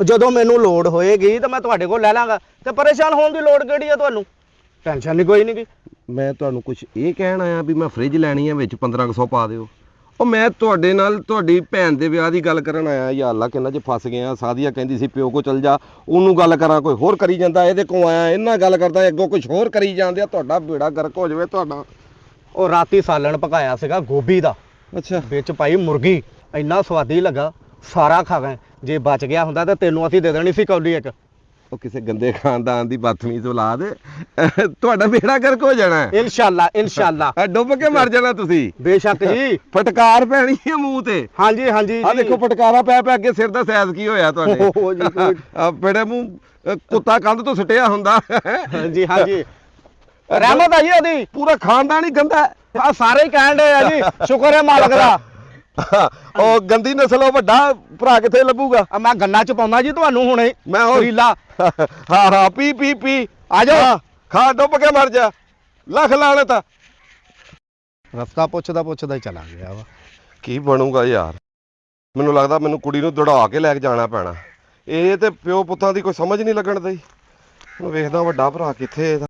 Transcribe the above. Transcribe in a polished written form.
ਜਦੋਂ ਮੈਨੂੰ ਲੋੜ ਹੋਏਗੀ ਤਾਂ ਮੈਂ ਤੁਹਾਡੇ ਕੋਲ ਲੈ ਲਾਂਗਾ ਤੇ ਪਰੇਸ਼ਾਨ ਹੋਣ ਦੀ ਲੋੜ ਕਿਹੜੀ ਆ ਤੁਹਾਨੂੰ? ਟੈਨਸ਼ਨ ਨਹੀਂ ਕੋਈ ਨਹੀਂ। ਮੈਂ ਤੁਹਾਨੂੰ ਕੁਝ ਇਹ ਕਹਿਣ ਆਇਆ ਵੀ ਮੈਂ ਫ੍ਰਿਜ ਲੈਣੀ ਆ, ਵਿੱਚ 1500 ਪਾ ਦਿਓ। ਉਹ ਮੈਂ ਤੁਹਾਡੇ ਨਾਲ ਤੁਹਾਡੀ ਭੈਣ ਦੇ ਵਿਆਹ ਦੀ ਗੱਲ ਕਰਨ ਆਇਆ। ਯਾ ਅੱਲਾ ਕਿੰਨਾ 'ਚ ਫਸ ਗਿਆ। ਸਾਦੀਆ ਕਹਿੰਦੀ ਸੀ ਪਿਓ ਕੋ ਚਲ ਜਾ, ਉਹਨੂੰ ਗੱਲ ਕਰਾਂ ਕੋਈ ਹੋਰ ਕਰੀ ਜਾਂਦਾ, ਇਹਦੇ ਕੋਲ ਆਇਆ ਇਹਨਾਂ ਗੱਲ ਕਰਦਾ, ਅੱਗੋਂ ਕੁਝ ਹੋਰ ਕਰੀ ਜਾਂਦੇ ਆ। ਤੁਹਾਡਾ ਬੇੜਾ ਗਰਕ ਹੋ ਜਾਵੇ ਤੁਹਾਡਾ। ਉਹ ਰਾਤੀ ਸਾਲਣ ਪਕਾਇਆ ਸੀਗਾ ਗੋਭੀ ਦਾ, ਅੱਛਾ, ਵਿੱਚ ਪਾਈ ਮੁਰਗੀ, ਇੰਨਾ ਸਵਾਦੀ ਲੱਗਾ, ਸਾਰਾ ਖਾ ਗਏ। ਜੇ ਬਚ ਗਿਆ ਹੁੰਦਾ ਤਾਂ ਤੈਨੂੰ ਅਸੀਂ ਦੇ ਦੇਣੀ ਸੀ ਕੌਲੀ ਇੱਕ। ਉਹ ਕਿਸੇ ਗੰਦੇ ਖਾਨਦਾਨ ਦੀ ਬਦਤਮੀਜ਼ ਔਲਾਦ, ਤੁਹਾਡਾ ਬੇੜਾ ਗਰਕ ਹੋ ਜਾਣਾ। ਇਨਸ਼ਾਅੱਲਾ ਇਨਸ਼ਾਅੱਲਾ। ਡੁੱਬ ਕੇ ਮਰ ਜਾਣਾ ਤੁਸੀਂ। ਬੇਸ਼ੱਕ ਜੀ। ਫਟਕਾਰ ਪੈਣੀ ਹੈ ਮੂੰਹ ਤੇ। ਹਾਂਜੀ ਹਾਂਜੀ ਆ ਦੇਖੋ ਫਟਕਾਰਾ ਪੈ ਪੈ ਅੱਗੇ ਸਿਰ ਦਾ ਸਾਈਜ਼ ਕੀ ਹੋਇਆ ਤੁਹਾਡੇ। ਓਹੋ ਜੀ ਕੋਈ। ਬੇੜੇ ਮੂੰਹ ਕੁੱਤਾ ਕੰਧ ਤੋਂ ਸੁੱਟਿਆ ਹੁੰਦਾ। ਹਾਂਜੀ ਹਾਂਜੀ, ਰਹਿਮਤ ਆ ਜੀ ਉਹਦੀ। ਪੂਰਾ ਖਾਨਦਾਨ ਹੀ ਗੰਦਾ। ਆ ਸਾਰੇ ਹੀ ਕਹਿਣ ਦੇ ਆ ਜੀ, ਸ਼ੁਕਰ ਹੈ ਮਾਲਕ ਦਾ। ਉਹ ਗੰਦੀ ਨਸਲ ਉਹ ਵੱਡਾ ਭਰਾ ਕਿੱਥੇ ਲੱਭੂਗਾ? ਮੈਂ ਗੰਨਾ ਚ ਪਾਉਂਦਾ ਜੀ ਤੁਹਾਨੂੰ ਹੁਣੇ। ਮੈਂ ਉਹ ਰੀਲਾ। ਹਾਂ ਹਾਂ, ਪੀ ਪੀ ਪੀ, ਆ ਜਾ ਖਾ, ਡੁੱਬ ਕੇ ਮਰ ਜਾ। ਲੱਖ ਲਾਣਤ। ਰਸਤਾ ਪੁੱਛਦਾ ਪੁੱਛਦਾ ਹੀ ਚਲਾ ਗਿਆ ਵਾ। ਕੀ ਬਣੂਗਾ ਯਾਰ? ਮੈਨੂੰ ਲੱਗਦਾ ਮੈਨੂੰ ਕੁੜੀ ਨੂੰ ਦੌੜਾ ਕੇ ਲੈ ਕੇ ਜਾਣਾ ਪੈਣਾ। ਇਹ ਤੇ ਪਿਓ ਪੁੱਤਾਂ ਦੀ ਕੋਈ ਸਮਝ ਨਹੀਂ ਲੱਗਣ ਦਈ। ਹੁਣ ਵੇਖਦਾ ਵੱਡਾ ਭਰਾ ਕਿੱਥੇ ਇਹਦਾ।